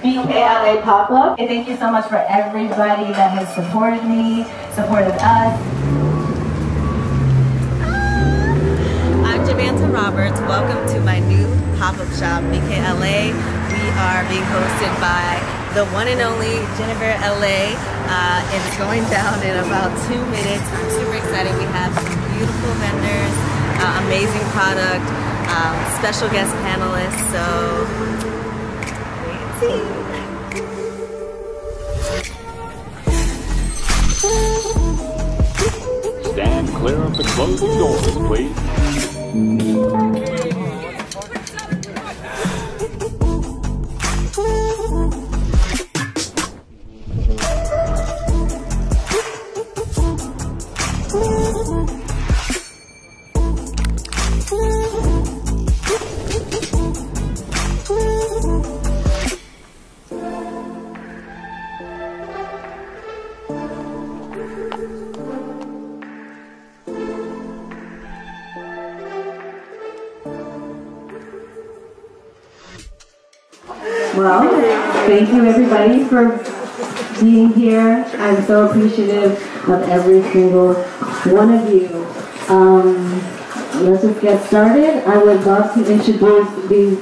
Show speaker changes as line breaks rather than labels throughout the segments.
BKLA pop-up. And thank you so much for everybody that has supported me, supported us.
I'm Jamanta Roberts. Welcome to my new pop-up shop, BKLA. We are being hosted by the one and only Jennifer LA. It's going down in about 2 minutes. I'm super excited. We have some beautiful vendors, amazing product, special guest panelists. So wait and see.
Stand clear of the closing doors, please.
Well, thank you everybody for being here. I'm so appreciative of every single one of you. Let's just get started. I would love to introduce the...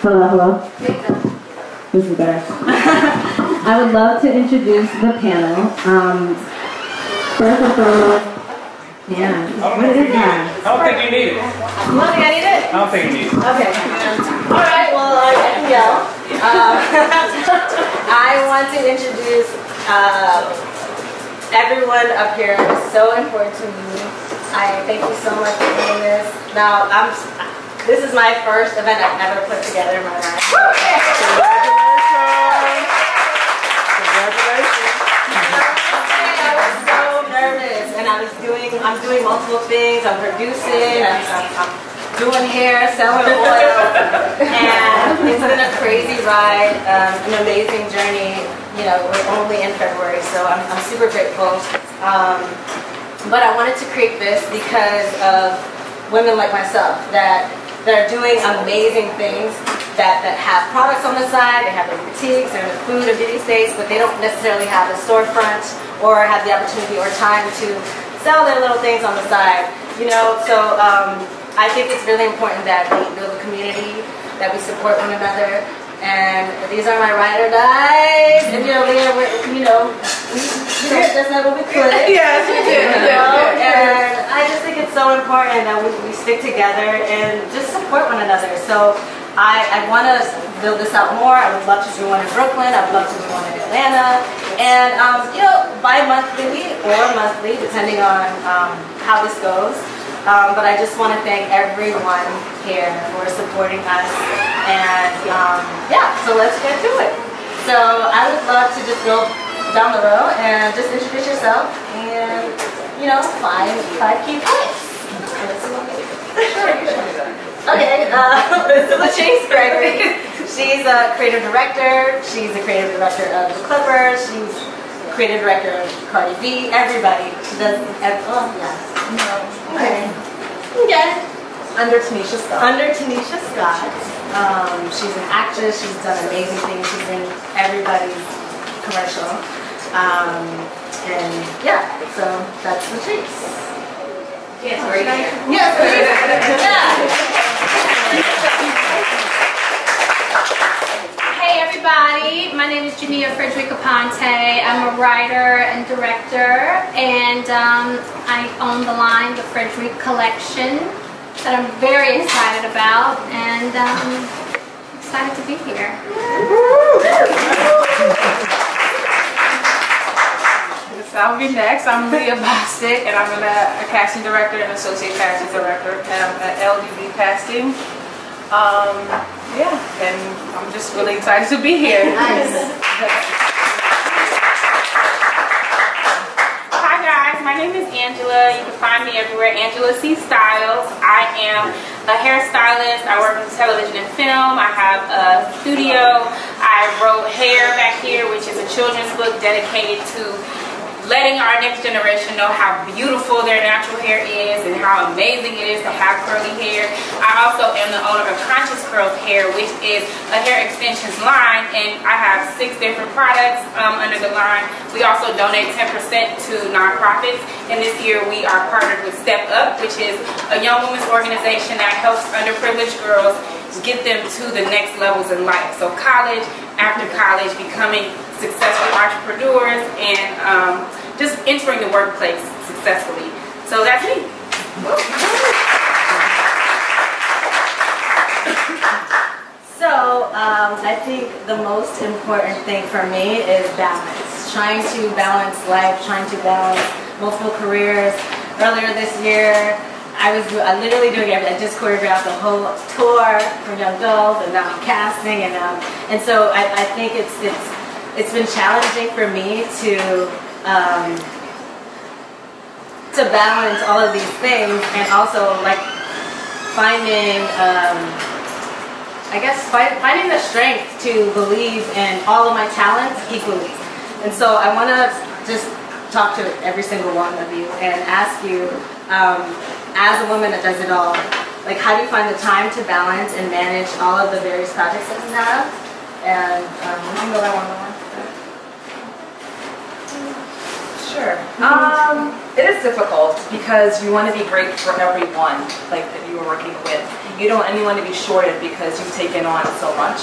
Hello? This is better. I would love to introduce the panel. First and foremost, yeah, what is that?
I don't think you need it.
You don't think I need it?
I don't think you need it.
Okay. Alright, well, I can yell. I want to introduce everyone up here. It's so important to me. I thank you so much for doing this. Now, this is my first event I've ever put together in my life. I'm doing multiple things. I'm producing, I'm doing hair, selling oil, and it's been a crazy ride, an amazing journey. You know, we're only in February, so I'm super grateful. But I wanted to create this because of women like myself that are doing amazing things, that have products on the side, they have their boutiques, they're in the food and beauty space, but they don't necessarily have a storefront or have the opportunity or time to sell their little things on the side, you know. So I think it's really important that we build a community, that we support one another, and these are my ride or dies. And you know, that's not what we click. Yes, we do. You know? And I just think it's so important that we stick together and just support one another. So I want to build this out more. I would love to do one in Brooklyn. I would love to do one in Atlanta. And, you know, bi-monthly or monthly, depending on how this goes. But I just want to thank everyone here for supporting us. And, yeah, so let's get to it. So I would love to just go down the row and just introduce yourself and, you know, five key points. Okay, this is Latrice Gregory. She's a creative director. She's a creative director of the Clippers. She's a creative director of Cardi B. Everybody. She does. Oh, yes. No. Okay. Okay. Under Tanisha Scott. Under Tanisha Scott. She's an actress. She's done amazing things. She's in everybody's commercial. And yeah, so that's Latrice. Yes, right here. Yes, yeah.
Hey everybody, my name is Jamia Frederica Ponte. I'm a writer and director, and I own the line, the Frederica Collection, that I'm very excited about, and excited to be here.
I'll be next. I'm Leah Bostic, and I'm a casting director and associate casting director at LDB Casting. Yeah, and I'm just really excited to be here.
Nice.
Hi guys, my name is Angela. You can find me everywhere, Angela C. Styles. I am a hairstylist. I work in television and film. I have a studio. I wrote Hair back here, which is a children's book dedicated to letting our next generation know how beautiful their natural hair is and how amazing it is to have curly hair. I also am the owner of Conscious Curls Hair, which is a hair extensions line, and I have 6 different products under the line. We also donate 10% to nonprofits, and this year we are partnered with Step Up, which is a young women's organization that helps underprivileged girls get them to the next levels in life. So college, after college, becoming successful entrepreneurs, and just entering the workplace successfully. So that's me.
So I think the most important thing for me is balance. Trying to balance life, trying to balance multiple careers. Earlier this year, I literally doing everything. I just choreographed the whole tour for young adults, and now I'm casting, and so I think it's been challenging for me to balance all of these things, and also like finding I guess finding the strength to believe in all of my talents equally. And so I want to just talk to every single one of you and ask you, as a woman that does it all, like, how do you find the time to balance and manage all of the various projects that you have? And we can go that one by one.
Sure. It is difficult because you want to be great for everyone, like, that you are working with. You don't want anyone to be shorted because you've taken on so much.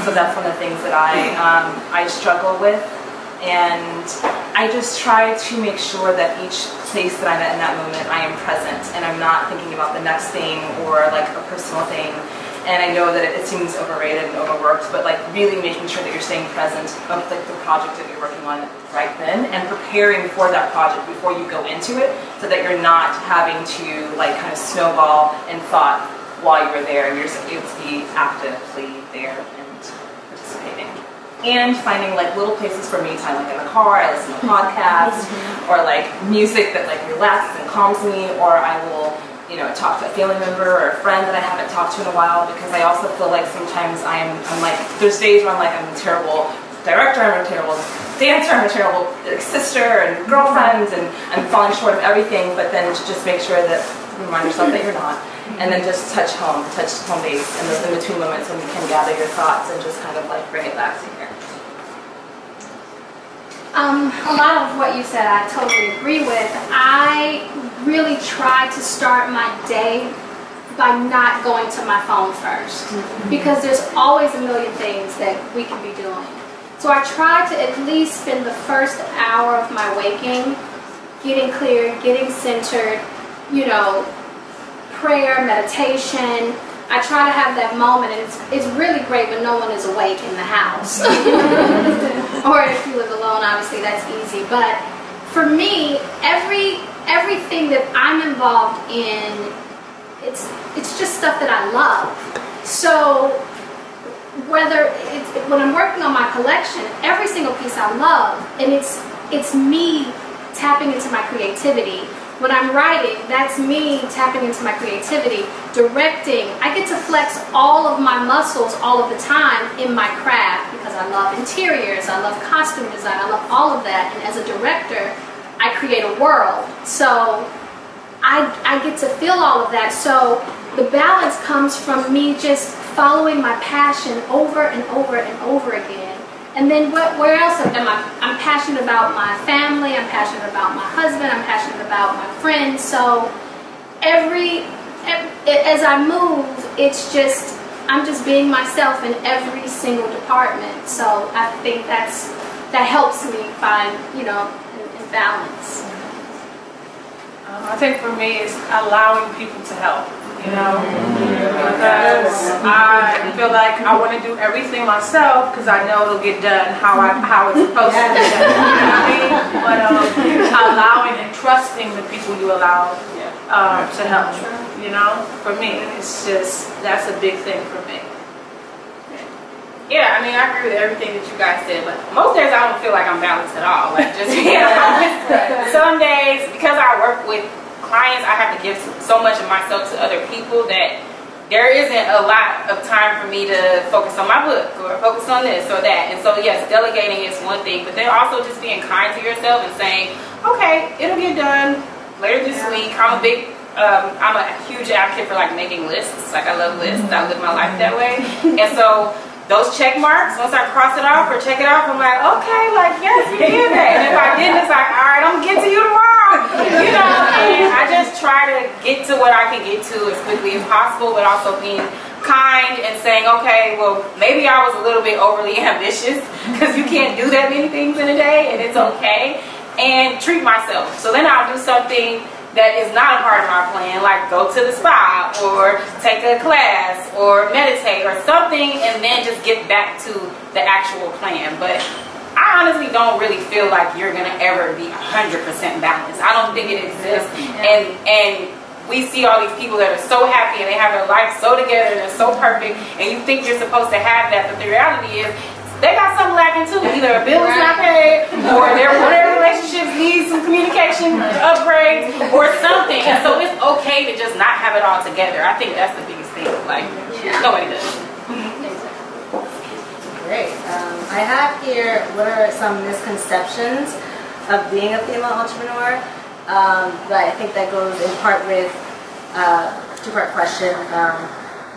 So that's one of the things that I struggle with. And I just try to make sure that each place that I'm at in that moment, I am present and I'm not thinking about the next thing or like a personal thing. And I know that it seems overrated and overworked, but like really making sure that you're staying present of like the project that you're working on right then, and preparing for that project before you go into it, so that you're not having to like kind of snowball in thought while you're there, and you're just able to be actively there and participating. And finding like little places for me time, like in the car, I listen to podcasts, or like music that like relaxes and calms me, or I will, you know, talk to a family member or a friend that I haven't talked to in a while, because I also feel like sometimes I'm like, there's days where I'm like, I'm a terrible director, I'm a terrible dancer, I'm a terrible sister and girlfriend, and I'm falling short of everything, but then to just make sure that you remind yourself that you're not, and then just touch home base in those in-between moments when you can gather your thoughts and just kind of like bring it back to here.
A lot of what you said I totally agree with. I really try to start my day by not going to my phone first, because there's always a million things that we can be doing. So I try to at least spend the first hour of my waking getting clear, getting centered, you know, prayer, meditation. I try to have that moment, and it's really great when no one is awake in the house. Or if you live alone, obviously that's easy. But for me, everything that I'm involved in, it's just stuff that I love. So whether when I'm working on my collection, every single piece I love, and it's me tapping into my creativity. When I'm writing, that's me tapping into my creativity. Directing, I get to flex all of my muscles all of the time in my craft, because I love interiors, I love costume design, I love all of that. And as a director, I create a world. So I get to feel all of that. So the balance comes from me just following my passion over and over and over again. And then where else am I? I'm passionate about my family, I'm passionate about my husband, I'm passionate about my friends. So as I move, I'm just being myself in every single department. So I think that helps me find, you know, in balance.
I think for me it's allowing people to help, you know, because I feel like I want to do everything myself because I know it'll get done how it's supposed to be done. You know what I mean? But allowing and trusting the people you allow to help, you know, for me, it's just, that's a big thing for me. Yeah, I mean, I agree with everything that you guys said, but most days I don't feel like I'm balanced at all. Like, just, you know, some days, because I work with clients, I have to give so much of myself to other people that there isn't a lot of time for me to focus on my book or focus on this or that. And so yes, delegating is one thing, but then also just being kind to yourself and saying, okay, it'll get done later this week. I'm a huge advocate for like making lists. Like I love lists. I live my life that way. And so those check marks, once I cross it off or check it off, I'm like, okay, like yes, you did that. And if I didn't, it's like, all right, I'm gonna get to you tomorrow. You know, and I just try to get to what I can get to as quickly as possible, but also being kind and saying, okay, well, maybe I was a little bit overly ambitious because you can't do that many things in a day, and it's okay. And treat myself. So then I'll do something that is not a part of my plan, like go to the spa or take a class or meditate or something, and then just get back to the actual plan. But I honestly don't really feel like you're gonna ever be 100% balanced. I don't think it exists. And we see all these people that are so happy and they have their life so together and they're so perfect, and you think you're supposed to have that, but the reality is they got something lacking too. Either a bill is not paid, or their relationships need some communication upgrades, or something. And so it's okay to just not have it all together. I think that's the biggest thing. Like nobody does.
Great. I have here, what are some misconceptions of being a female entrepreneur? But I think that goes in part with two-part question.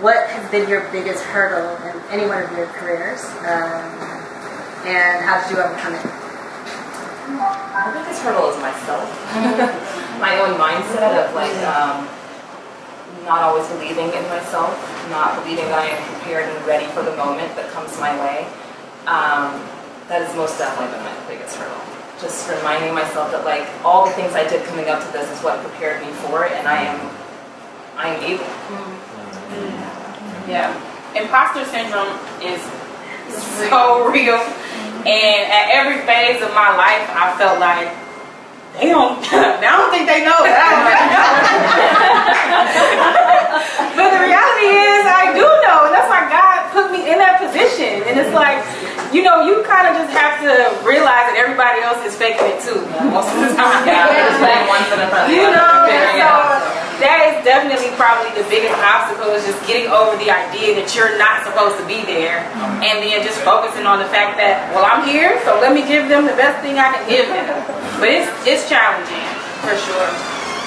What has been your biggest hurdle in any one of your careers? And how did you overcome it?
My biggest hurdle is myself. My own mindset of like not always believing in myself, not believing that I am prepared and ready for the moment that comes my way. That has most definitely been my biggest hurdle. Just reminding myself that like all the things I did coming up to this is what prepared me for it, and I am able.
Yeah, imposter syndrome is so real, and at every phase of my life, I felt like I don't think they know that I don't really know. But the reality is, I do know, and that's why God put me in that position. And it's like, you know, you kind of just have to realize that everybody else is faking it too most of the time. You know, and so that is definitely probably the biggest obstacle, is just getting over the idea that you're not supposed to be there, and then just focusing on the fact that, well, I'm here, so let me give them the best thing I can give them. But it's challenging, for sure.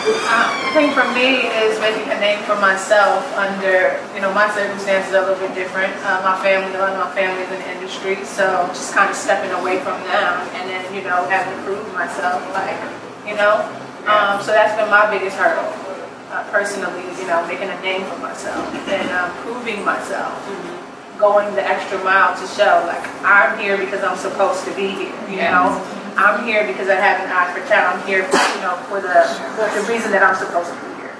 I think for me is making a name for myself under, you know, my circumstances are a little bit different. My family is in the industry, so just kind of stepping away from them and then, you know, having to prove myself, like, you know. So that's been my biggest hurdle, personally, you know, making a name for myself and proving myself, going the extra mile to show, like, I'm here because I'm supposed to be here, you know. I'm here because I have an eye for talent. I'm here, you know, for the reason that I'm supposed to be here.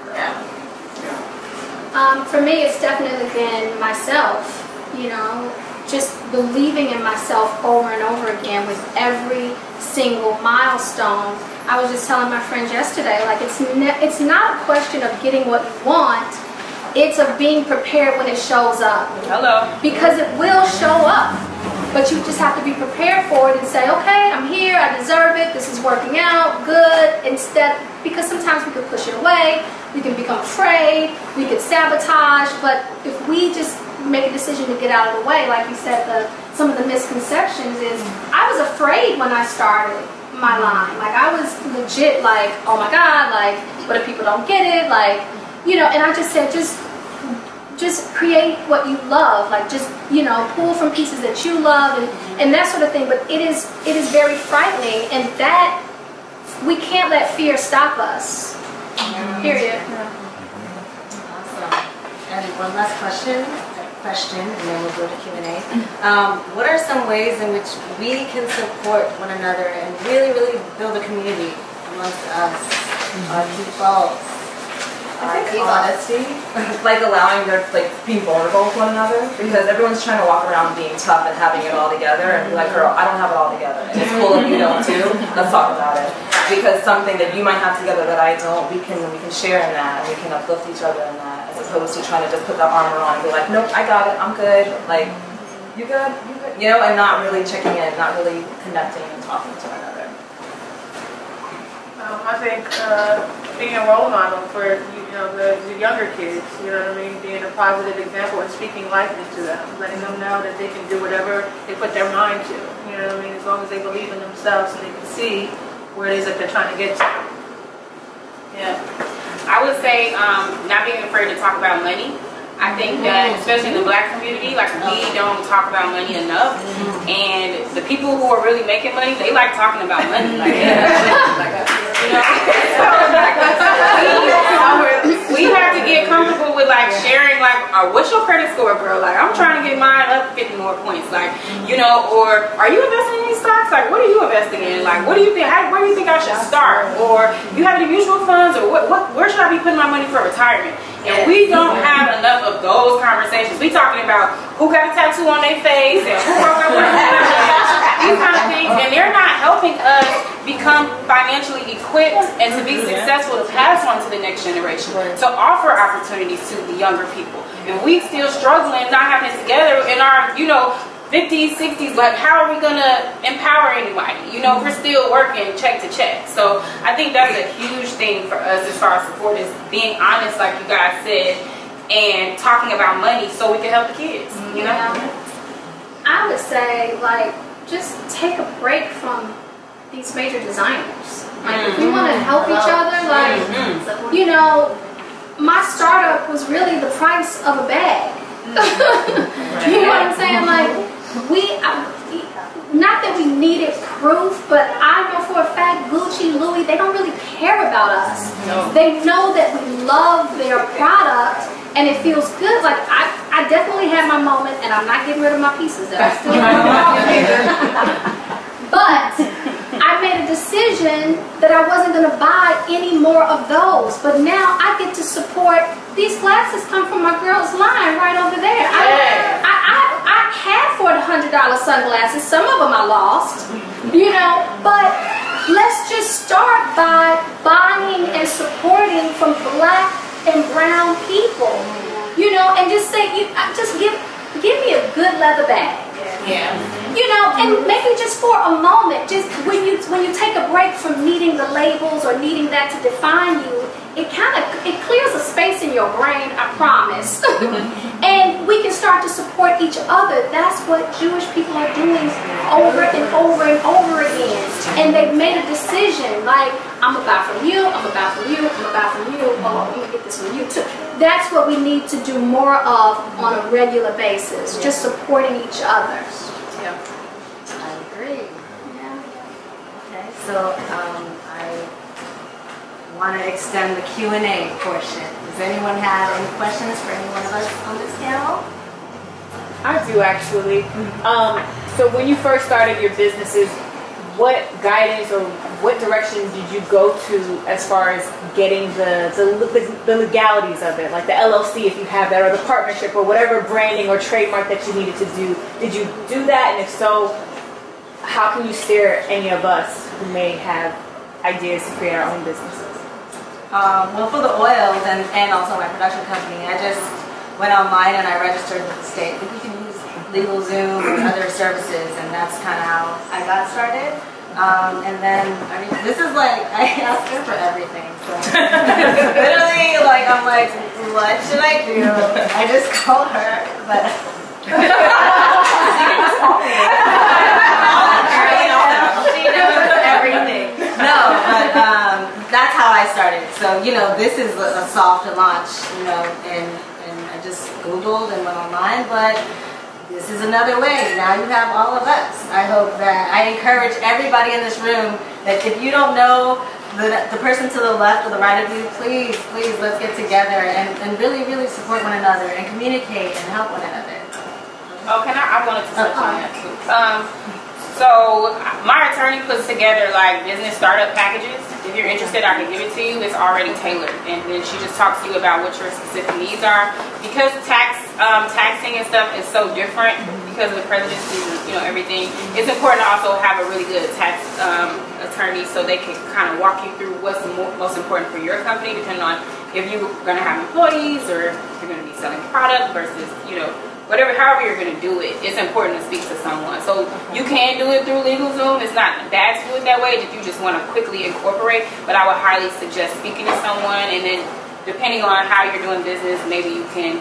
So.
For me, it's definitely been myself, you know, just believing in myself over and over again with every single milestone. I was just telling my friends yesterday, like, it's not a question of getting what you want, it's of being prepared when it shows up.
Hello.
Because it will show up. But you just have to be prepared for it and say, okay, I'm here, I deserve it, this is working out, good, instead, because sometimes we could push it away, we can become afraid, we could sabotage, but if we just make a decision to get out of the way, like you said, some of the misconceptions is, I was afraid when I started my line, like I was legit like, oh my God, like, what if people don't get it, like, you know, and I just said, just create what you love, like just, you know, pull from pieces that you love and that sort of thing. But it is very frightening, and that we can't let fear stop us. Period.
Awesome. And one last question, and then we'll go to Q&A. What are some ways in which we can support one another and really, really build a community amongst us, our people?
I think honesty, like allowing their, like being vulnerable with one another, because everyone's trying to walk around being tough and having it all together, and be like, girl, I don't have it all together, and it's cool if you don't too. Let's talk about it, because something that you might have together that I don't, we can share in that, and we can uplift each other in that, as opposed to trying to just put that armor on and be like, nope, I got it, I'm good, like, you good, you know, and not really checking in, not really connecting and talking to one another.
I think being a role model for the younger kids, you know what I mean, being a positive example and speaking life into them, letting them know that they can do whatever they put their mind to, you know what I mean, as long as they believe in themselves and they can see where it is that they're trying to get to.
Yeah, I would say not being afraid to talk about money. I think that, especially in the Black community, like, we don't talk about money enough, and the people who are really making money, they like talking about money. Like, you know, we have to get comfortable with like sharing, like, what's your credit score, girl? Like, I'm trying to get mine up 50 more points, like, you know, or are you investing in these stocks? Like, what are you investing in? Like, what do you think? Where do you think I should start? Or you have any mutual funds? Or where should I be putting my money for retirement? And we don't have enough of those conversations. We talking about who got a tattoo on their face and who broke up with these kind of things, and they're not helping us become financially equipped and to be successful to pass on to the next generation, to offer opportunities to the younger people. And we still struggling, not having it together in our, 50s, 60s, like, how are we gonna empower anybody? You know, we're still working check to check. So I think that's a huge thing for us as far as support, is being honest, like you guys said, and talking about money so we can help the kids, you know?
I would say, like, just take a break from these major designers. Like, if we want to help each other, like, my startup was really the price of a bag. You know what I'm saying? Like, not that we needed proof, but I know for a fact Gucci, Louis, they don't really care about us. They know that we love their product and it feels good. Like, I definitely had my moment, and I'm not getting rid of my pieces that I still have. But I made a decision that I wasn't going to buy any more of those. But now I get to support. These glasses come from my girl's line right over there. I had $400 sunglasses. Some of them I lost, but let's just start by buying and supporting from Black and brown people, and just say, just give me a good leather bag. And maybe just for a moment, just when you take a break from needing the labels or needing that to define you, it clears a space in your brain, I promise. And we can start to support each other. That's what Jewish people are doing over and over and over again. And they've made a decision, like, I'm gonna buy from you, I'm gonna buy from you, I'm gonna buy from you, oh, I'm gonna get this from you too. That's what we need to do more of on a regular basis, just supporting each other.
Yeah.
I agree. Yeah. Okay, so I want to extend the Q&A portion. Does anyone have any questions for any one of us on this panel?
I do, actually. So when you first started your businesses, what guidance or what directions did you go to as far as getting the legalities of it, like the LLC, if you have that, or the partnership, or whatever branding or trademark that you needed to do? Did you do that? And if so, how can you steer any of us who may have ideas to create our own businesses?
Well, for the oils and also my production company, I just went online and I registered with the state. I think you can use LegalZoom and other services, and that's kind of how I got started. And then, I mean, this is like, I asked her for everything. So literally, like, I'm like, what should I do? I just call her, but she just call me. She knows everything. No, but that's how I started. So, this is a soft launch, and I just Googled and went online, but this is another way. Now you have all of us. I hope that I encourage everybody in this room that if you don't know the person to the left or the right of you, please, let's get together and really, really support one another and communicate and help one another.
Oh, I wanted to touch on that too. So my attorney puts together like business startup packages. If you're interested, I can give it to you. It's already tailored, and then she just talks to you about what your specific needs are. Because taxing and stuff is so different because of the presidency, everything. It's important to also have a really good tax attorney so they can kind of walk you through what's most important for your company, depending on if you're going to have employees or if you're going to be selling product versus whatever, however you're going to do it, it's important to speak to someone. So you can do it through LegalZoom. It's not bad to do it that way if you just want to quickly incorporate, but I would highly suggest speaking to someone, and then depending on how you're doing business, maybe you can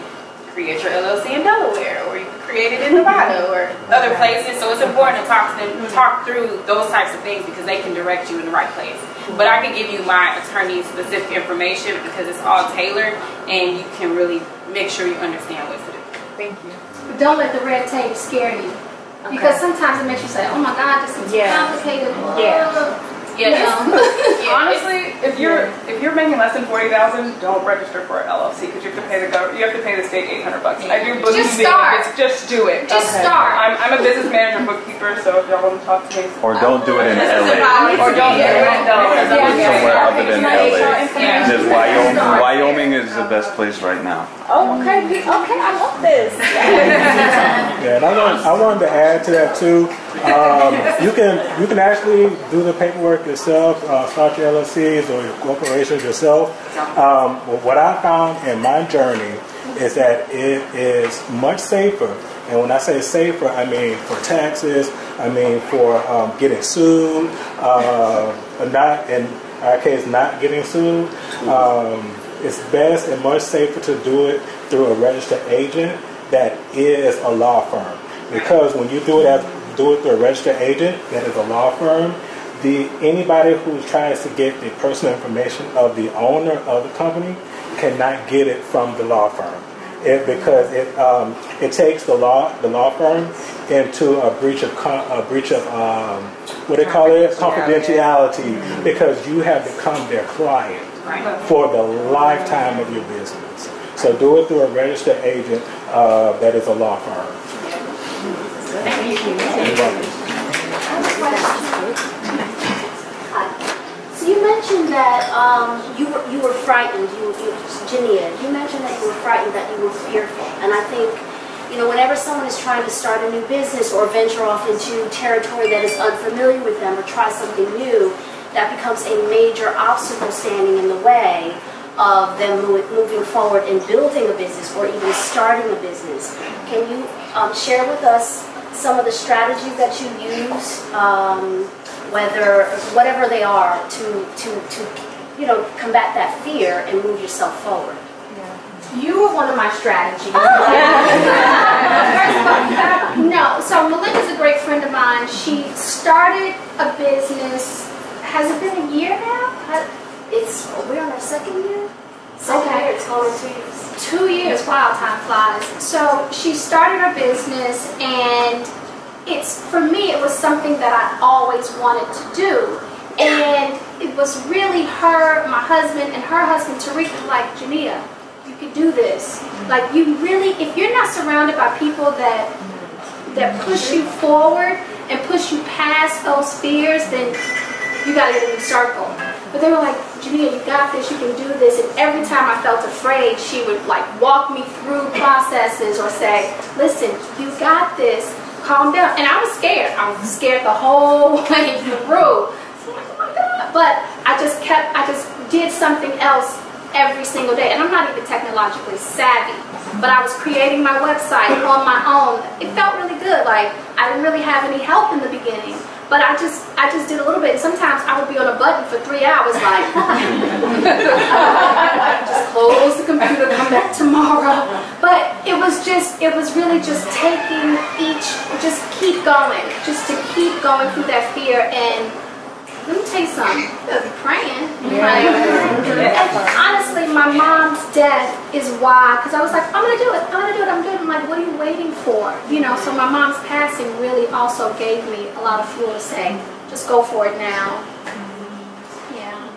create your LLC in Delaware, or you can create it in Nevada or other places. So it's important to talk to them, talk through those types of things, because they can direct you in the right place. But I can give you my attorney's specific information because it's all tailored, and you can really make sure you understand what to do.
Thank you.
But don't let the red tape scare you. Because sometimes it makes you say, oh my God, this is complicated.
Honestly, if you're making less than $40,000, don't register for an LLC because you have to pay the government. You have to pay the state $800. I do bookkeeping.
Just start.
Just do it.
Just start.
I'm a business manager, bookkeeper, so if y'all want to talk to me,
or don't do it in LA.
Or don't do it in
Somewhere other than LA. There's Wyoming. Wyoming is the best place right now.
Oh, okay. Okay, I love this.
Yeah, and I wanted to add to that too. You can actually do the paperwork yourself, start your LLCs or your corporations yourself. What I found in my journey is that it is much safer. And when I say safer, I mean for taxes, I mean for getting sued, not in our case, not getting sued. It's best and much safer to do it through a registered agent that is a law firm. Because when you do it through a registered agent that is a law firm, anybody who tries to get the personal information of the owner of the company cannot get it from the law firm. Because it takes the law firm into a breach of what they call it, confidentiality, because you have become their client for the lifetime of your business. So do it through a registered agent that is a law firm.
Thank you.
You're welcome.
So you mentioned that you were frightened. Jania, you mentioned that you were frightened, that you were fearful, and I think, you know, whenever someone is trying to start a new business or venture off into territory that is unfamiliar with them or try something new, that becomes a major obstacle standing in the way of them moving forward and building a business or even starting a business. Can you share with us some of the strategies that you use, whatever they are, to combat that fear and move yourself forward?
You were one of my strategies. No, so Melinda's a great friend of mine. She started a business. Has it been a year now?
We're on our second year.
Okay.
It's going on 2 years.
2 years. Wow, time flies. So she started her business, and for me, it was something that I always wanted to do. And it was really my husband, and her husband, Tariq, was like, Jania, you could do this. Like, you really, if you're not surrounded by people that push you forward and push you past those fears, then you got to get a new circle. But they were like, Jania, you got this, you can do this. And every time I felt afraid, she would like walk me through processes or say, listen, you got this, calm down. And I was scared. I was scared the whole way through. So I'm like, oh my God. But I just did something else every single day. And I'm not even technologically savvy, but I was creating my website on my own. It felt really good. Like, I didn't really have any help in the beginning. But I just did a little bit. And sometimes I would be on a button for 3 hours, like, just close the computer, come back tomorrow. But it was really just taking just keep going, just to keep going through that fear. And let me tell you something, you better be praying. Like, and honestly, my mom's death is why, because I was like, I'm going to do it. I'm like, what are you waiting for? You know, so my mom's passing really also gave me a lot of fuel to say, just go for it now. Yeah.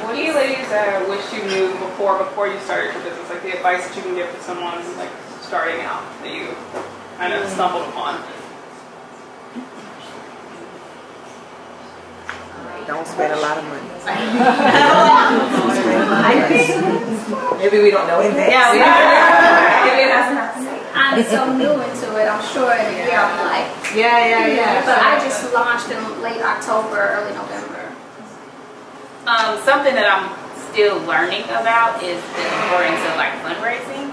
What do you ladies wish you knew before you started your business? Like the advice that you can give to someone like starting out that you kind of stumbled upon?
Don't spend a lot of money.
Maybe we don't know anything.
Yeah, I'm so new into it. I'm sure in a year I'm like,
yeah.
But I just launched in late October, early November.
Something that I'm still learning about is the importance of like fundraising.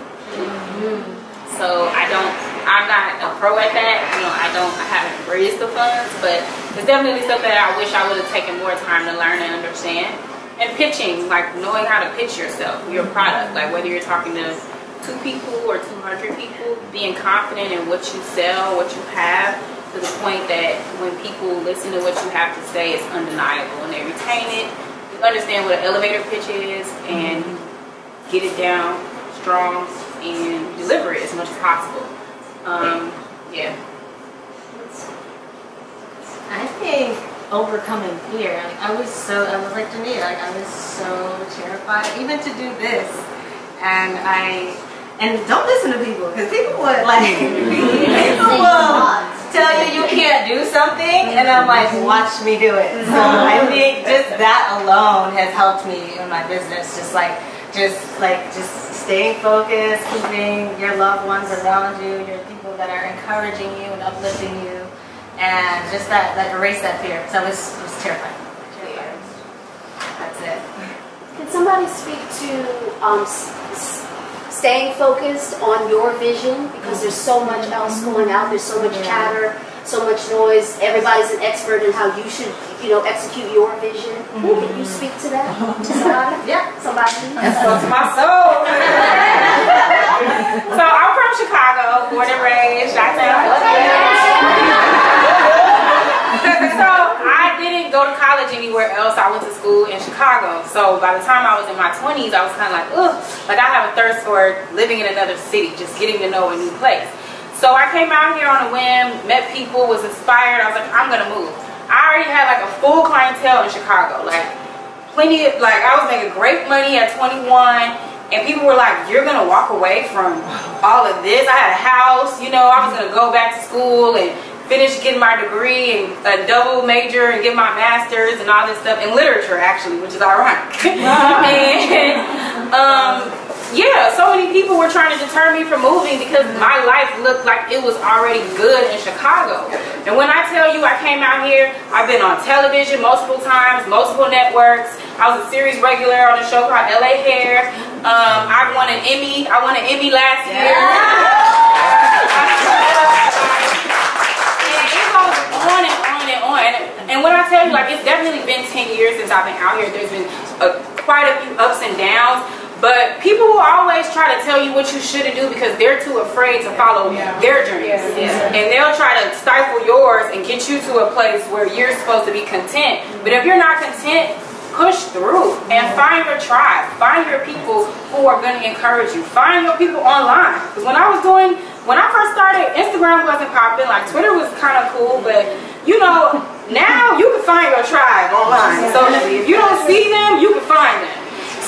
So I'm not a pro at that. You know, I haven't raised the funds, but it's definitely something that I wish I would have taken more time to learn and understand. And pitching, like knowing how to pitch yourself, your product, like whether you're talking to 2 people or 200 people, being confident in what you sell, what you have, to the point that when people listen to what you have to say, it's undeniable and they retain it. You understand what an elevator pitch is and get it down strong and deliver it as much as possible. Yeah.
I think overcoming fear. Like I was like Janita, like I was so terrified even to do this. And don't listen to people, because people would like people will tell you can't do something, and I'm like, watch me do it. So I think just that alone has helped me in my business. Just staying focused, keeping your loved ones around you, your people that are encouraging you and uplifting you, and just that erase that fear. So I was terrified. That's it.
Can somebody speak to staying focused on your vision, because there's so much else going out, there's so much chatter, so much noise, everybody's an expert in how you should, execute your vision. Can you speak to that? Somebody?
Yeah.
Somebody?
That's close to my soul. So I'm from Chicago, born and raised. So I didn't go to college anywhere else. I went to school in Chicago. So by the time I was in my 20s, I was kind of like, ugh, like I have a thirst for living in another city, just getting to know a new place. So I came out here on a whim, met people, was inspired. I was like, I'm gonna move. I already had like a full clientele in Chicago, like plenty of, like I was making great money at 21, and people were like, you're gonna walk away from all of this? I had a house, I was gonna go back to school and finish getting my degree and a double major and get my master's and all this stuff in literature, actually, which is ironic. Yeah, so many people were trying to deter me from moving because my life looked like it was already good in Chicago. And when I tell you I came out here, I've been on television multiple times, multiple networks. I was a series regular on a show called LA Hair. I won an Emmy. I won an Emmy last year. And it goes on and on and on. And when I tell you, like, it's definitely been 10 years since I've been out here. There's been quite a few ups and downs. But people will always try to tell you what you shouldn't do because they're too afraid to follow their dreams. And they'll try to stifle yours and get you to a place where you're supposed to be content. But if you're not content, push through and find your tribe. Find your people who are going to encourage you. Find your people online. Because when I first started, Instagram wasn't popping. Like, Twitter was kind of cool, but now you can find your tribe online. So if you don't see them, you can find them.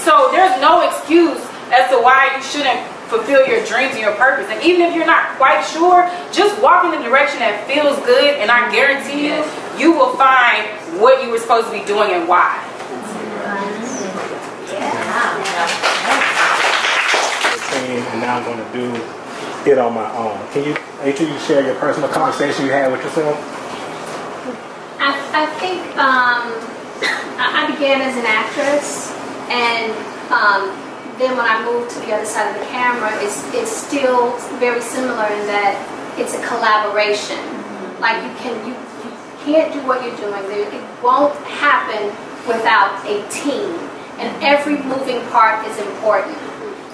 So there's no excuse as to why you shouldn't fulfill your dreams and your purpose. And even if you're not quite sure, just walk in the direction that feels good, and I guarantee you, you will find what you were supposed to be doing and why.
And now I'm going to do it on my own. Can you share your personal conversation you had with yourself?
I think I began as an actress. And then when I moved to the other side of the camera, it's still very similar in that it's a collaboration. Like you can't do what you're doing. It won't happen without a team, and every moving part is important.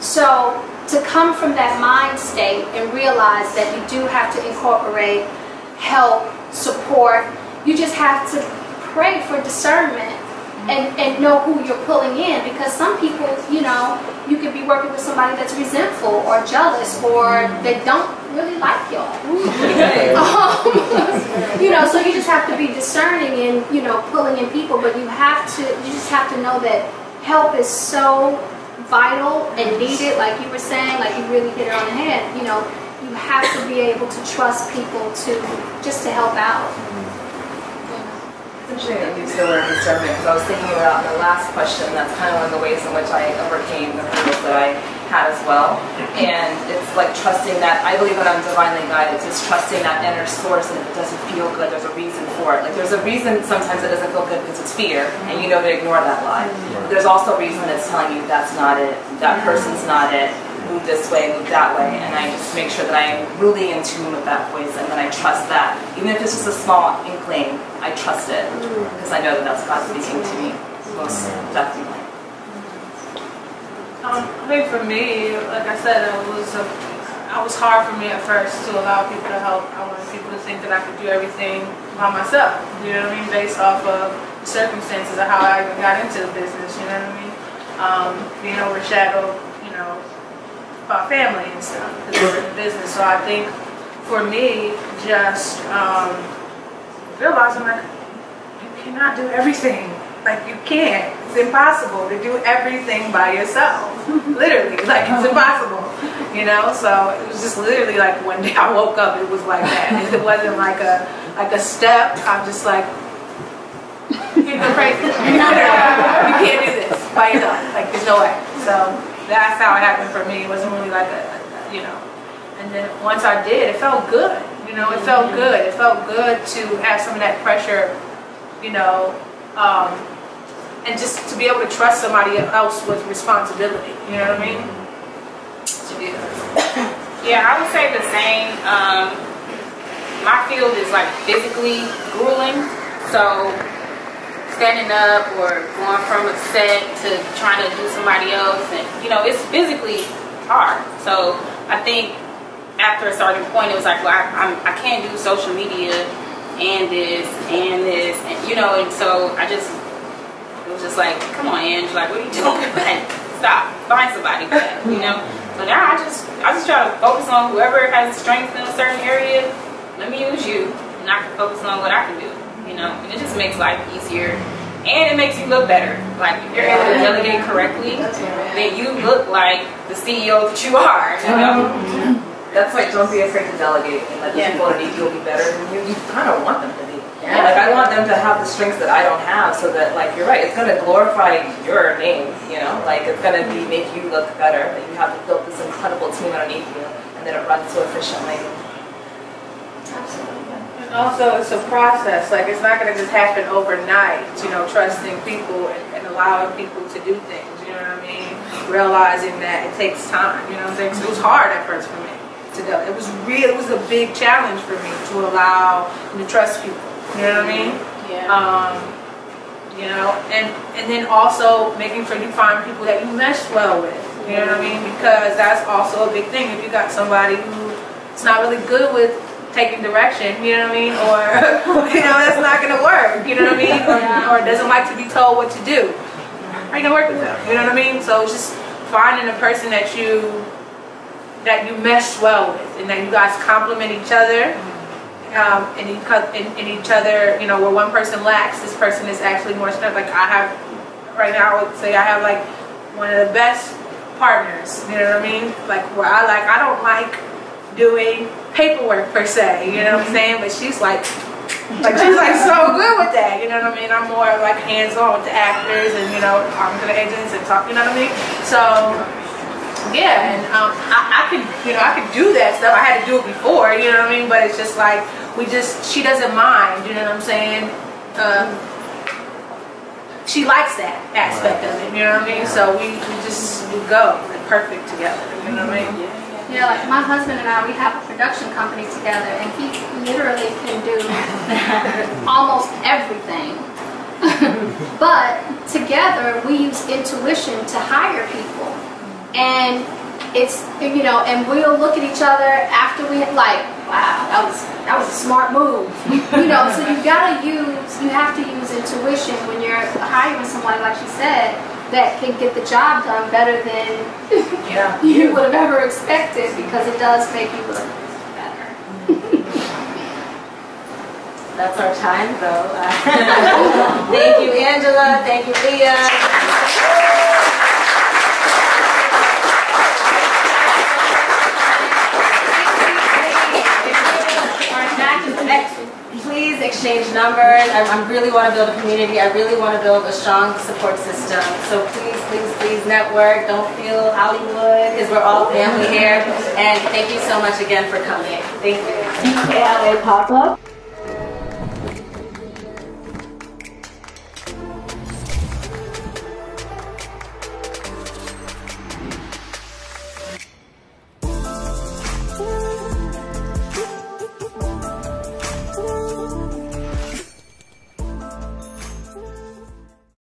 So to come from that mind state and realize that you do have to incorporate help, support, you just have to pray for discernment. And know who you're pulling in, because some people, you could be working with somebody that's resentful or jealous, or they don't really like y'all. So you just have to be discerning in, pulling in people, but you just have to know that help is so vital and needed, like you were saying, like you really hit it on the head. You have to be able to trust people just to help out.
It's interesting that you use the word discernment, because I was thinking about the last question. That's kind of one of the ways in which I overcame the hurdles that I hat as well. And it's like trusting that, I believe that I'm divinely guided. It's trusting that inner source, and if it doesn't feel good, there's a reason for it. Like there's a reason sometimes it doesn't feel good because it's fear, and you know to ignore that lie. There's also a reason that's telling you that's not it, that person's not it, move this way, move that way, and I just make sure that I am really in tune with that voice, and that I trust that. Even if it's just a small inkling, I trust it, because I know that that's God speaking to me, most definitely.
I think for me, like I said, it was hard for me at first to allow people to help. I wanted people to think that I could do everything by myself, you know what I mean, based off of the circumstances of how I got into the business, you know what I mean, being overshadowed, you know, by family and stuff, because we're in the business. So I think for me, just realizing like, you cannot do everything. Like you can't. It's impossible to do everything by yourself. Literally, like it's impossible. You know. So it was just literally like one day I woke up, it was like that. And it wasn't like a step. I'm just like, you're crazy. You can't do this by yourself. Like there's no way. So that's how it happened for me. It wasn't really like you know. And then once I did, it felt good. You know, it felt good. It felt good to have some of that pressure. You know. And just to be able to trust somebody else with responsibility, you know what I mean?
Yeah, I would say the same. My field is like physically grueling, so standing up or going from a set to trying to do somebody else, and you know, it's physically hard. So I think after a certain point, it was like, well, I can't do social media and this, and you know, and so it was just like, come on, Ange, like, what are you doing? Like, stop, find somebody for that, you know? So now I just try to focus on whoever has strength in a certain area. Let me use you, and I can focus on what I can do, you know? And it just makes life easier, and it makes you look better. Like, if you're able to delegate correctly, then you look like the CEO that you are, you know?
That's like, don't be afraid to delegate, and let the people underneath you will be better than you. You kind of want them to be. Yeah. Like I want them to have the strengths that I don't have, so that, like, you're right, it's going to glorify your name, you know, like it's going to make you look better, that you have built this incredible team underneath you, and that it runs so efficiently.
Absolutely. And also it's a process, like it's not going to just happen overnight, you know, trusting people and allowing people to do things, you know what I mean, realizing that it takes time, you know what I'm saying, so it was hard at first for me to go. It was a big challenge for me to allow and to trust people. You know what I mean? Yeah. You know, and then also making sure you find people that you mesh well with. You know what I mean? Because that's also a big thing. If you got somebody who's not really good with taking direction, you know what I mean? Or, you know, that's not going to work. You know what I mean? Or doesn't like to be told what to do. How you going to work with them? You know what I mean? So it's just finding a person that you mesh well with, and that you guys complement each other. And each other, you know, where one person lacks, this person is actually more strength. Like I have, right now I would say I have like one of the best partners, you know what I mean? Like where I don't like doing paperwork per se, you know what I'm saying? But she's like so good with that, you know what I mean? I'm more like hands-on with the actors and, you know, talking to the agents and talk, you know what I mean? So yeah, and I could do that stuff. I had to do it before, you know what I mean? But it's just like she doesn't mind, you know what I'm saying? She likes that aspect of it, you know what I mean? So we go like perfect together, you know what I mean?
Yeah, like my husband and I, we have a production company together, and he literally can do almost everything. But together we use intuition to hire people. And it's, you know, and we'll look at each other after we like, wow, that was a smart move. You know, so you have to use intuition when you're hiring somebody, like she said, that can get the job done better than you would have ever expected, because it does make you look better.
That's our time, though. Thank you, Angela. Thank you, Leah.
Excellent.
please exchange numbers. I really want to build a community. I really want to build a strong support system. So please, please, please network. Don't feel Hollywood, because we're all family here. And thank you so much again for coming. Thank you.
BKLA pop-up.